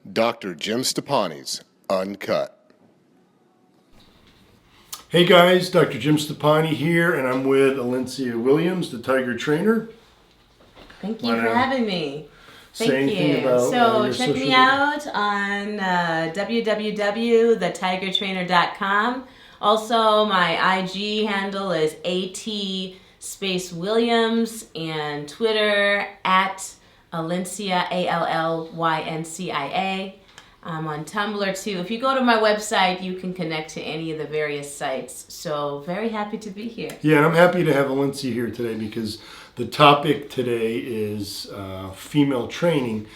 Dr. Jim Stoppani's Uncut. Hey guys, Dr. Jim Stoppani here, and I'm with Alencia Williams, the Tiger Trainer. Thank you for having me. Thank you. About, so check me out on www.thetigertrainer.com. Also, my IG handle is AT_Williams, and Twitter at Alencia, ALLYNCIA. I'm on Tumblr too. If you go to my website, you can connect to any of the various sites. So very happy to be here. Yeah, and I'm happy to have Alencia here today because the topic today is female training,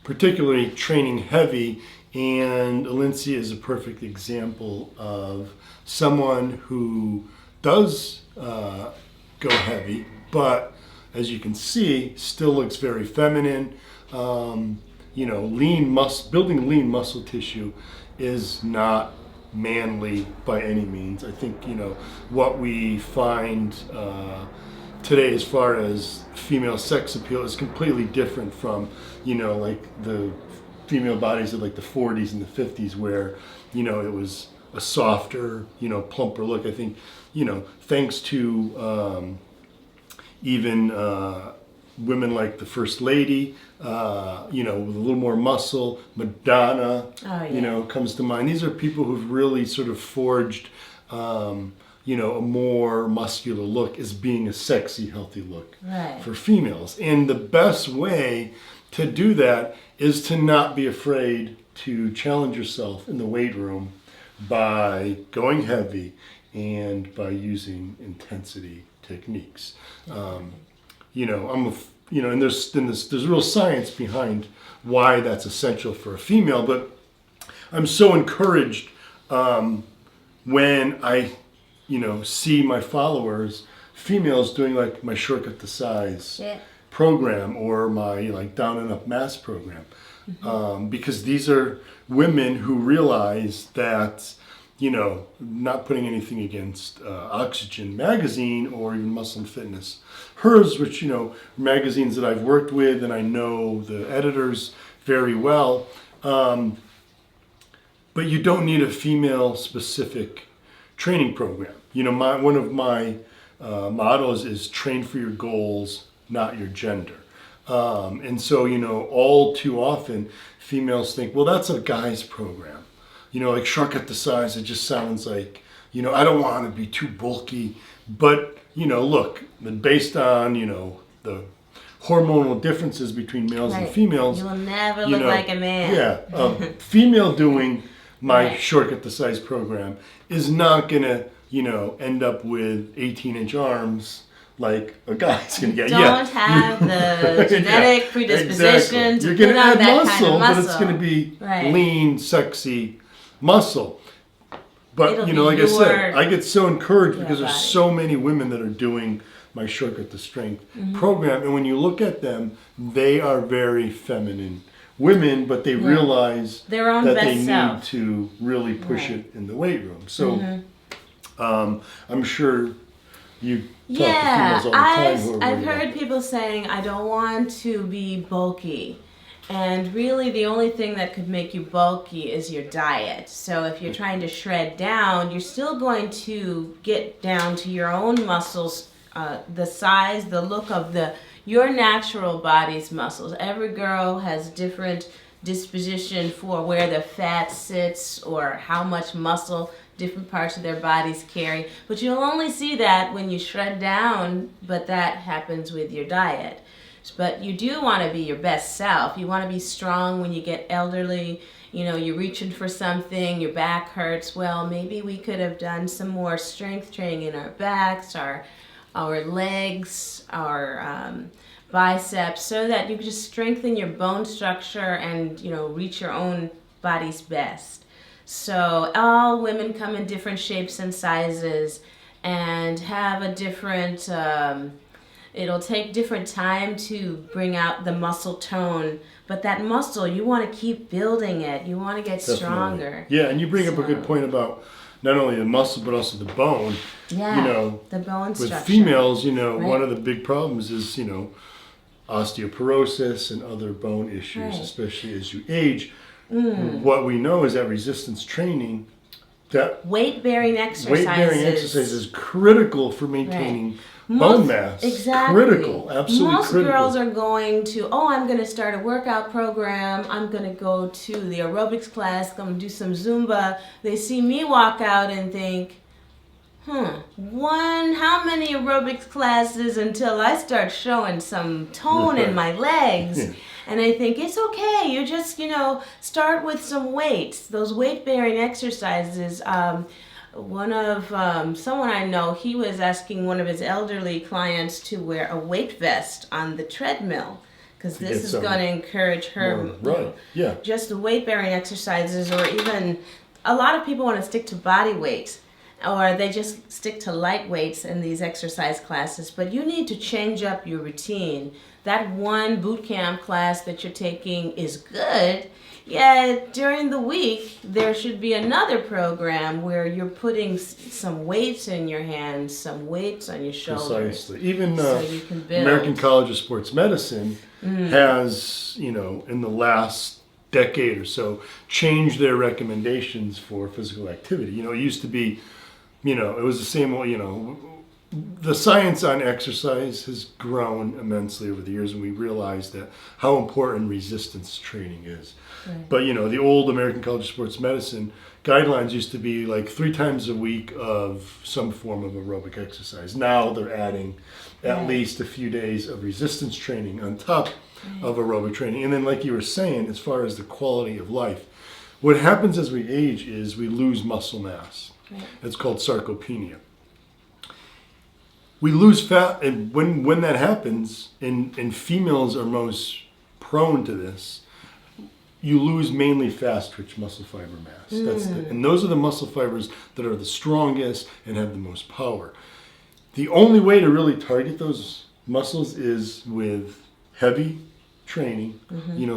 particularly training heavy. And Alencia is a perfect example of someone who does go heavy, but as you can see, still looks very feminine. Building lean muscle tissue is not manly by any means. I think, what we find today as far as female sex appeal is completely different from, like the female bodies of like the 40s and the 50s where, it was a softer, plumper look. I think, thanks to even women like the First Lady, with a little more muscle. Madonna, comes to mind. These are people who've really sort of forged, a more muscular look as being a sexy, healthy look for females. And the best way to do that is to not be afraid to challenge yourself in the weight room by going heavy and by using intensity techniques. And there's real science behind why that's essential for a female, but I'm so encouraged when I, see my followers, females doing like my Shortcut to Size program or my like Down and Up Mass program, because these are women who realize that, not putting anything against Oxygen magazine or even Muscle and Fitness. Hers, which, magazines that I've worked with and I know the editors very well. But you don't need a female specific training program. One of my mottos is train for your goals, not your gender. And so, all too often females think, well, that's a guy's program. Like Shortcut to Size, it just sounds like, I don't want to be too bulky. But, look, based on, the hormonal differences between males and females. You will never look like a man. Yeah. Female doing my Shortcut to Size program is not going to, end up with 18-inch arms like a guy's going to get. Don't have the genetic predisposition to put on that kind of muscle. But it's going to be lean, sexy muscle. But, like I said, I get so encouraged because there's so many women that are doing my Shortcut to Strength program. And when you look at them, they are very feminine women, but they realize that they need to really push it in the weight room. So I'm sure you talk to females all the time who are I've heard people saying, I don't want to be bulky. And really the only thing that could make you bulky is your diet. So if you're trying to shred down, you're still going to get down to your own muscles, the size, the look of your natural body's muscles. Every girl has different disposition for where the fat sits or how much muscle different parts of their bodies carry. But you'll only see that when you shred down, but that happens with your diet. But you do want to be your best self. You want to be strong when you get elderly. You're reaching for something, your back hurts. Well, maybe we could have done some more strength training in our backs, our legs, our biceps, so that you can just strengthen your bone structure and, reach your own body's best. So all women come in different shapes and sizes and have a different... It'll take different time to bring out the muscle tone, but that muscle, you want to keep building it. You want to get stronger. Yeah, and you bring up a good point about not only the muscle, but also the bone. Yeah, the bone structure. With females, one of the big problems is, osteoporosis and other bone issues, especially as you age. What we know is that resistance training, that Weight-bearing exercises. weight-bearing exercise is critical for maintaining bone mass. Exactly. Critical, absolutely Most critical. girls are going to, I'm going to start a workout program. I'm going to go to the aerobics class. I'm going to do some Zumba. They see me walk out and think, how many aerobics classes until I start showing some tone in my legs? Yeah. And I think it's okay. You just, start with some weights. Those weight-bearing exercises. Someone I know, he was asking one of his elderly clients to wear a weight vest on the treadmill because this is going to encourage her. Right. Yeah. Just the weight-bearing exercises, or even a lot of people want to stick to body weight. Or they just stick to light weights in these exercise classes. But you need to change up your routine. That one boot camp class that you're taking is good. Yet during the week, there should be another program where you're putting some weights in your hands, some weights on your shoulders. Precisely. Even so you can build. American College of Sports Medicine has, in the last decade or so, changed their recommendations for physical activity. It used to be, it was the same way, the science on exercise has grown immensely over the years, and we realized that how important resistance training is. Right. But, the old American College of Sports Medicine guidelines used to be like 3 times a week of some form of aerobic exercise. Now they're adding at least a few days of resistance training on top of aerobic training. And then, like you were saying, as far as the quality of life, what happens as we age is we lose muscle mass. Right. It's called sarcopenia. We lose fat, and when that happens, and females are most prone to this, you lose mainly fast-twitch muscle fiber mass. And those are the muscle fibers that are the strongest and have the most power. The only way to really target those muscles is with heavy training,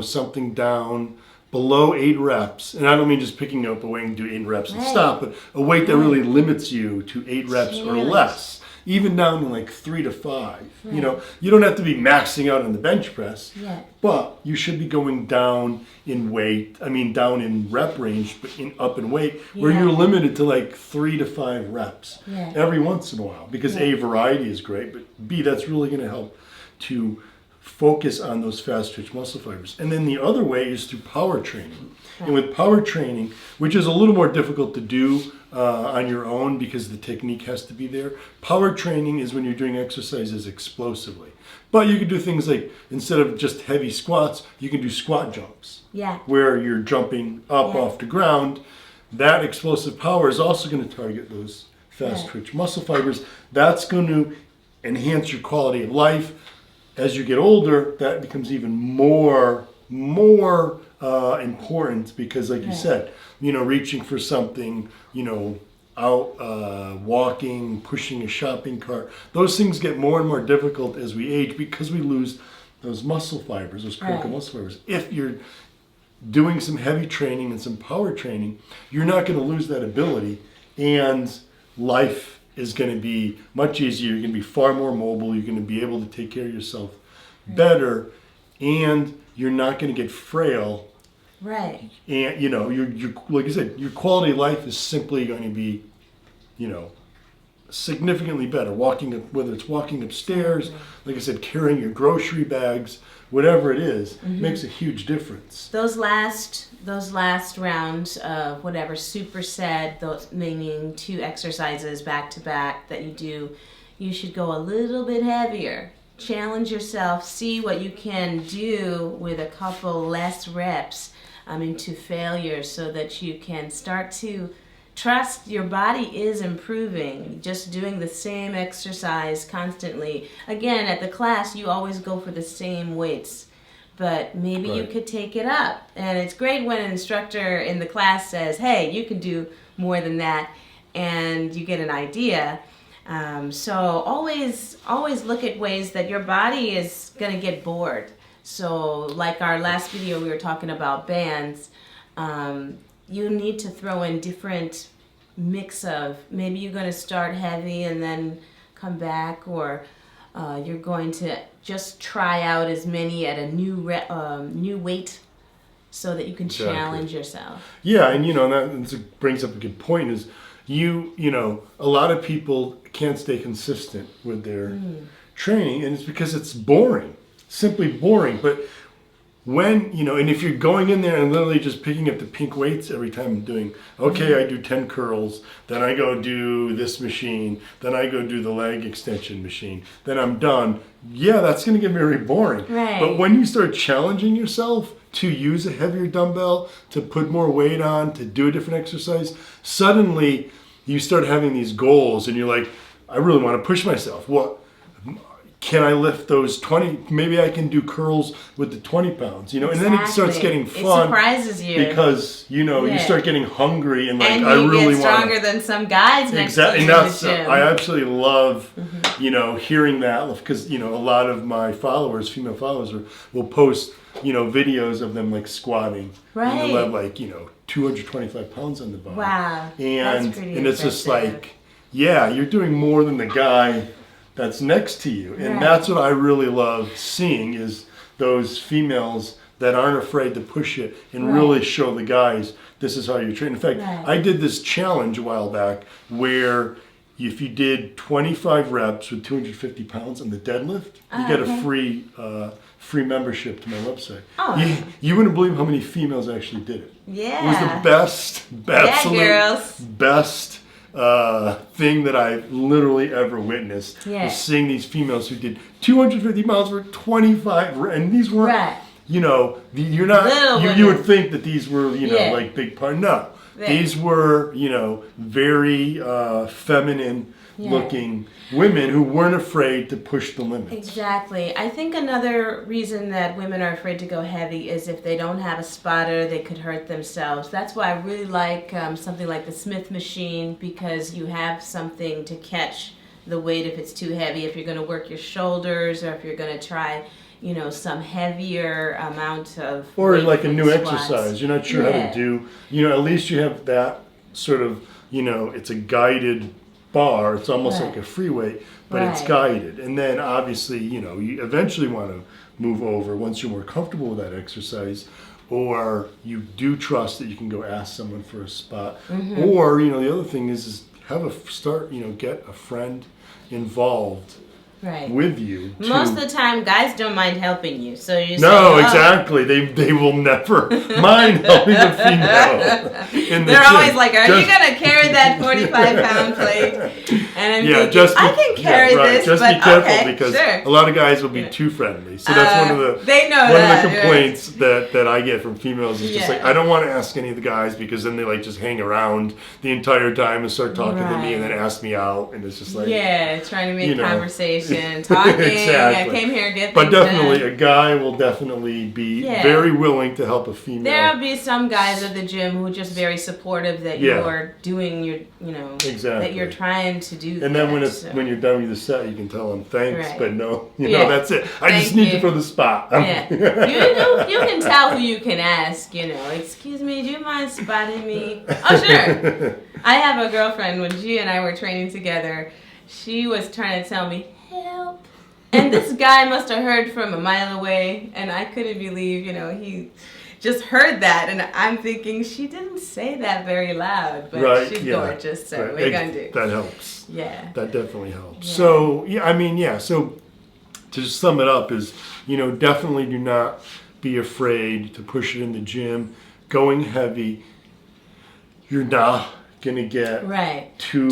something down below 8 reps. And I don't mean just picking up a weight and do 8 reps and stop, but a weight that really limits you to 8 reps or less. Even down to like 3 to 5. Right. You don't have to be maxing out on the bench press, but you should be going down in weight. Down in rep range, but up in weight, where you're limited to like 3 to 5 reps every once in a while. Because A, variety is great, but B, that's really going to help to focus on those fast twitch muscle fibers. And then the other way is through power training. And with power training, which is a little more difficult to do on your own because the technique has to be there, power training is when you're doing exercises explosively. But you can do things like, instead of just heavy squats, you can do squat jumps. Where you're jumping up off the ground. That explosive power is also going to target those fast twitch muscle fibers. That's going to enhance your quality of life. As you get older, that becomes even more important because, like you said, reaching for something, out walking, pushing a shopping cart, those things get more and more difficult as we age because we lose those muscle fibers, those critical muscle fibers. If you're doing some heavy training and some power training, you're not going to lose that ability, and life is going to be much easier. You're going to be far more mobile. You're going to be able to take care of yourself better, and you're not going to get frail. Right. And your like I said, your quality of life is simply going to be, significantly better. Whether it's walking upstairs, like I said, carrying your grocery bags, whatever it is, makes a huge difference. Those last rounds of whatever superset, those meaning 2 exercises back to back that you do, you should go a little bit heavier. Challenge yourself, see what you can do with a couple less reps to failure, so that you can start to trust your body is improving. Just doing the same exercise constantly. Again, at the class, you always go for the same weights, but maybe you could take it up. And it's great when an instructor in the class says, hey, you can do more than that, and you get an idea. So always look at ways that your body is going to get bored. So like our last video, we were talking about bands. You need to throw in different mix of, maybe you're going to start heavy and then come back, or you're going to just try out as many at a new weight so that you can Exactly. challenge yourself. Yeah, and that brings up a good point. Is a lot of people can't stay consistent with their training, and it's because it's boring, simply boring. But when and if you're going in there and literally just picking up the pink weights every time I'm doing, I do 10 curls, then I go do this machine, then I go do the leg extension machine, then I'm done. Yeah, that's going to get very boring. Right. But when you start challenging yourself to use a heavier dumbbell, to put more weight on, to do a different exercise, suddenly you start having these goals and you're like, I really want to push myself. What? Can I lift those 20? Maybe I can do curls with the 20 pounds, and then it starts getting fun. It surprises you. Because, you start getting hungry and like, and I really want get stronger than some guys next to you and in that's, the gym. I absolutely love, hearing that because, a lot of my followers, female followers, will post, videos of them like squatting. Right. And they'll have like, 225 pounds on the bar. Wow. And, that's pretty and it's just impressive. like, yeah, you're doing more than the guy that's next to you. And that's what I really love seeing is those females that aren't afraid to push it and really show the guys this is how you train. In fact, I did this challenge a while back where if you did 25 reps with 250 pounds on the deadlift, you get a free membership to my website. Oh. You wouldn't believe how many females actually did it. Yeah. It was the best, absolute girls. best thing that I literally ever witnessed. Yeah. Was seeing these females who did 250 pounds for 25, and these weren't, you're not, you would think that these were, like big part. No, these were, very feminine looking women who weren't afraid to push the limits. Exactly. I think another reason that women are afraid to go heavy is if they don't have a spotter, they could hurt themselves. That's why I really like something like the Smith machine, because you have something to catch the weight if it's too heavy, if you're going to work your shoulders or if you're going to try some heavier amount of or weight like a new squats. exercise you're not sure how to do, at least you have that sort of, it's a guided bar. It's almost like a free weight, but it's guided. And then obviously, you eventually want to move over once you're more comfortable with that exercise, or you do trust that you can go ask someone for a spot. Or, the other thing is have get a friend involved with you. Most of the time, guys don't mind helping you. So you exactly. They will never mind helping a female in the They're gym. always like, are you going to carry that 45-pound plate? And I'm thinking, I can carry this, just but be careful okay, because sure. a lot of guys will be too friendly. So that's one of the complaints that I get from females is just like, I don't want to ask any of the guys because then they like just hang around the entire time and start talking to me and then ask me out, and it's just like trying to make conversation. Talking, exactly. I came here to get but things definitely done. A guy will definitely be very willing to help a female. There'll be some guys at the gym who are just very supportive that you're doing your, that you're trying to do. And then when you're done with the set, you can tell them thanks, but no, that's it. I Thank just need you for the spot. You can tell who you can ask. Excuse me, do you mind spotting me? Oh, sure. I have a girlfriend. When she and I were training together, she was trying to tell me, help. And this guy must have heard from a mile away, and I couldn't believe, he just heard that, and I'm thinking, she didn't say that very loud, but she's gorgeous, so what are you going to do? That helps. Yeah. That definitely helps. Yeah. So, so to sum it up is, definitely do not be afraid to push it in the gym. Going heavy, you're not going to get too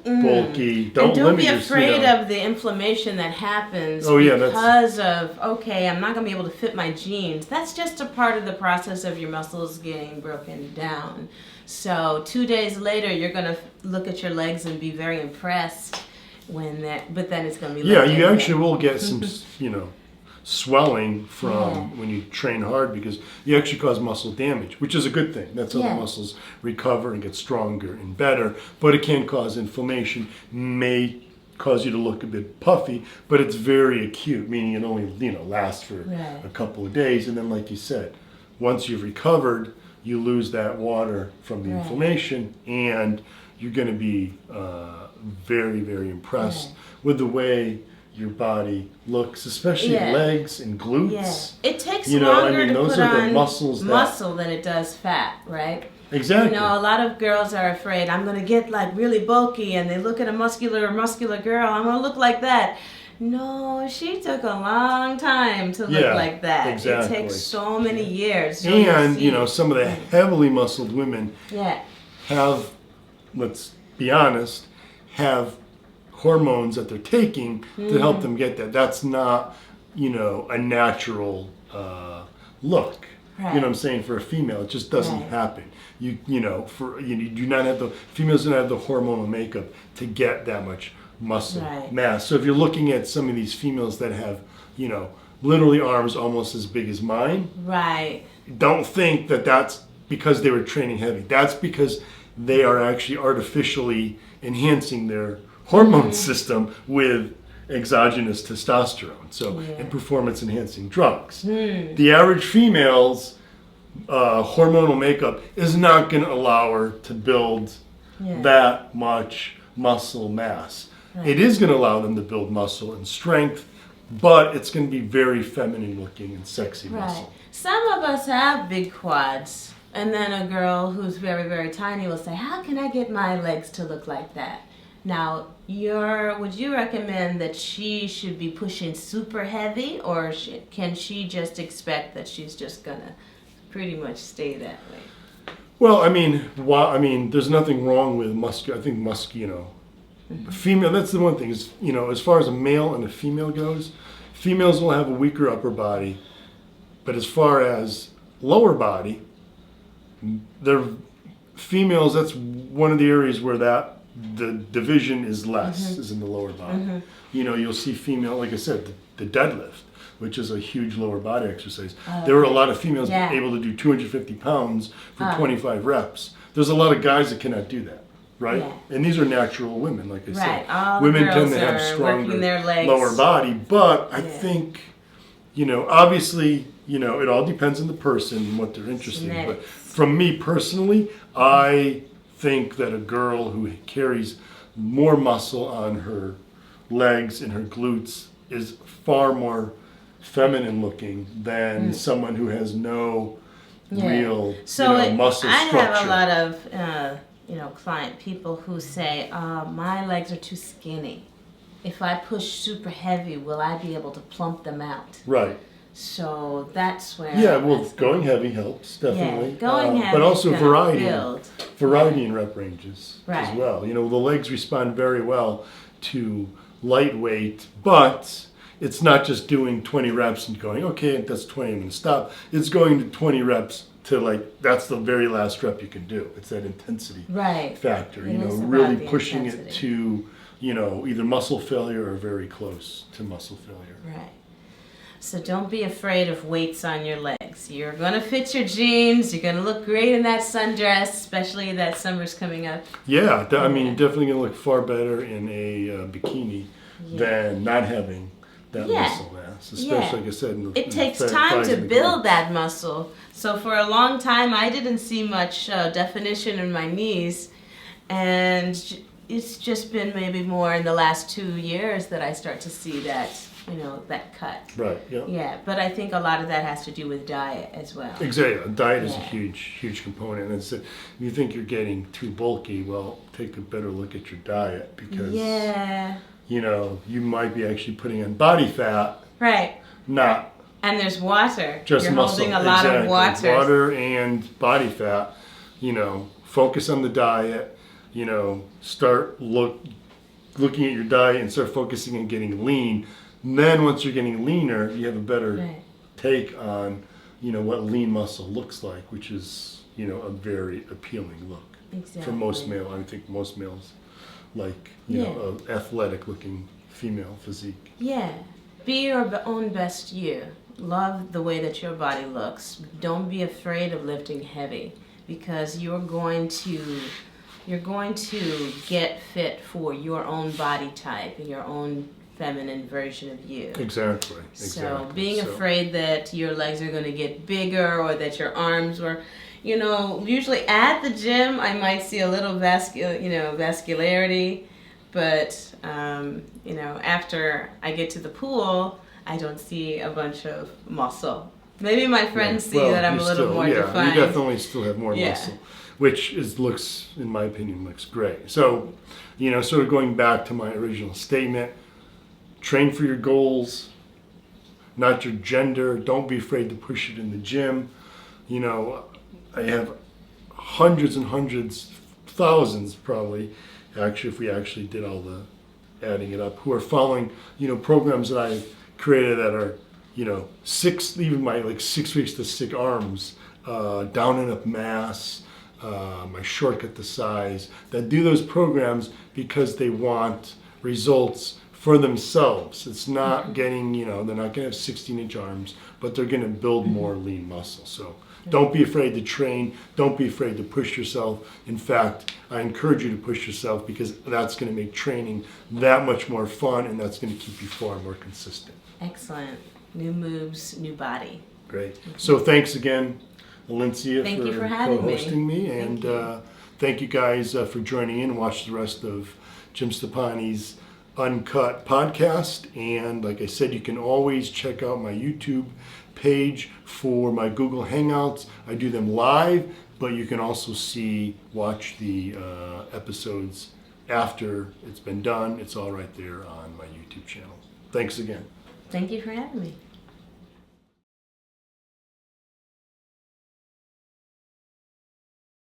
bulky. Don't be afraid of the inflammation that happens because of, I'm not going to be able to fit my jeans. That's just a part of the process of your muscles getting broken down. So 2 days later, you're going to look at your legs and be very impressed but then it's going to be you actually will get some, swelling from when you train hard because you actually cause muscle damage, which is a good thing. That's how the muscles recover and get stronger and better, but it can cause inflammation, may cause you to look a bit puffy, but it's very acute, meaning it only lasts for a couple of days, and then like you said, once you've recovered, you lose that water from the inflammation, and you're going to be very, very impressed with the way your body looks, especially Yeah. legs and glutes. Yeah. It takes You know, I longer mean, to those put are the on muscles that- muscle than it does fat, right? Exactly. You know, a lot of girls are afraid, I'm going to get like really bulky, and they look at a muscular girl, I'm going to look like that. No, she took a long time to look like that. Exactly. It takes so many years. And, you know, some of the heavily muscled women Yeah. have, let's be honest, have hormones that they're taking to help them get that. That's not, you know, a natural look. Right. You know what I'm saying? For a female, it just doesn't Right. happen. You know, for you do not have the females don't have the hormonal makeup to get that much muscle Right. mass. So if you're looking at some of these females that have, you know, literally arms almost as big as mine, Right. don't think that that's because they were training heavy. That's because they are actually artificially enhancing their hormone system with exogenous testosterone, so and performance enhancing drugs. The average female's hormonal makeup is not going to allow her to build that much muscle mass. It is going to allow them to build muscle and strength, but it's going to be very feminine looking and sexy Right. muscle. Some of us have big quads, and then a girl who's very, very tiny will say, how can I get my legs to look like that? Now, would you recommend that she should be pushing super heavy, or can she just expect that she's just going to pretty much stay that way? Well, I mean, there's nothing wrong with I think you know, female. That's the one thing is, you know, as far as a male and a female goes, females will have a weaker upper body, but as far as lower body, they're females. That's one of the areas where the division is less is in the lower body. You know, you'll see female, like I said, the deadlift, which is a huge lower body exercise. There were a lot of females able to do 250 pounds for 25 reps. There's a lot of guys that cannot do that, right? Yeah. And these are natural women, like I said. All the Women girls tend to have are stronger working their legs. lower body, but I think, you know, obviously, you know, it all depends on the person and what they're interested in. But from me personally, I think that a girl who carries more muscle on her legs and her glutes is far more feminine looking than someone who has no real muscle I structure. have a lot of client people who say, my legs are too skinny. If I push super heavy, will I be able to plump them out? Right. So that's where going heavy helps definitely. Going heavy, but also variety build. in rep ranges as Right. well. You know, the legs respond very well to lightweight, but it's not just doing 20 reps and going, okay, that's 20, I'm going to stop. It's going to 20 reps to like, that's the very last rep you can do. It's that intensity factor, It you know, is about really the pushing intensity. it to, you know, either muscle failure or very close to muscle failure. Right. So don't be afraid of weights on your legs. You're going to fit your jeans. You're going to look great in that sundress, especially that summer's coming up. Yeah, I mean, you're definitely going to look far better in a bikini than not having that muscle mass, especially, like I said, it takes time to build that muscle. So for a long time, I didn't see much definition in my knees, and it's just been maybe more in the last 2 years that I start to see that, you know, that cut. Right, yeah. Yeah, but I think a lot of that has to do with diet as well. Exactly. Diet is a huge component. And so if you think you're getting too bulky, well, take a better look at your diet because, you know, you might be actually putting on body fat. Right. Not and there's water. Just You're muscle. holding a lot of water. Water and body fat. You know, focus on the diet. You know, start looking at your diet and start focusing on getting lean. And then once you're getting leaner, you have a better take on, you know, what lean muscle looks like, which is, you know, a very appealing look. Exactly. For most male, I think most males like, you know, an athletic looking female physique. Yeah. Be your own best you. Love the way that your body looks. Don't be afraid of lifting heavy because you're going to get fit for your own body type and your own feminine version of you. Exactly. So being afraid that your legs are going to get bigger or that your arms were, you know, usually at the gym I might see a little vascularity, But after I get to the pool, I don't see a bunch of muscle. Maybe my friends see that I'm a little more defined. You definitely still have more muscle, which looks, in my opinion, looks great. So, sort of going back to my original statement, train for your goals, not your gender. Don't be afraid to push it in the gym. I have hundreds and hundreds, thousands probably, actually, if we actually did all the adding it up, who are following, programs that I've created that are, 6 weeks to stick arms, down and up mass, my shortcut to size, that do those programs because they want results for themselves. It's not getting, they're not going to have 16-inch arms, but they're going to build more lean muscle. So don't be afraid to train. Don't be afraid to push yourself. In fact, I encourage you to push yourself because that's going to make training that much more fun, and that's going to keep you far more consistent. Excellent. New moves, new body. Great. So thanks again, Alincia, Thank you for co-hosting me. And Thank thank you guys for joining in. Watch the rest of Jim Stoppani's Uncut podcast. And like I said, you can always check out my YouTube page for my Google Hangouts. I do them live, but you can also watch the episodes after it's been done. It's all right there on my YouTube channel. Thanks again. Thank you for having me.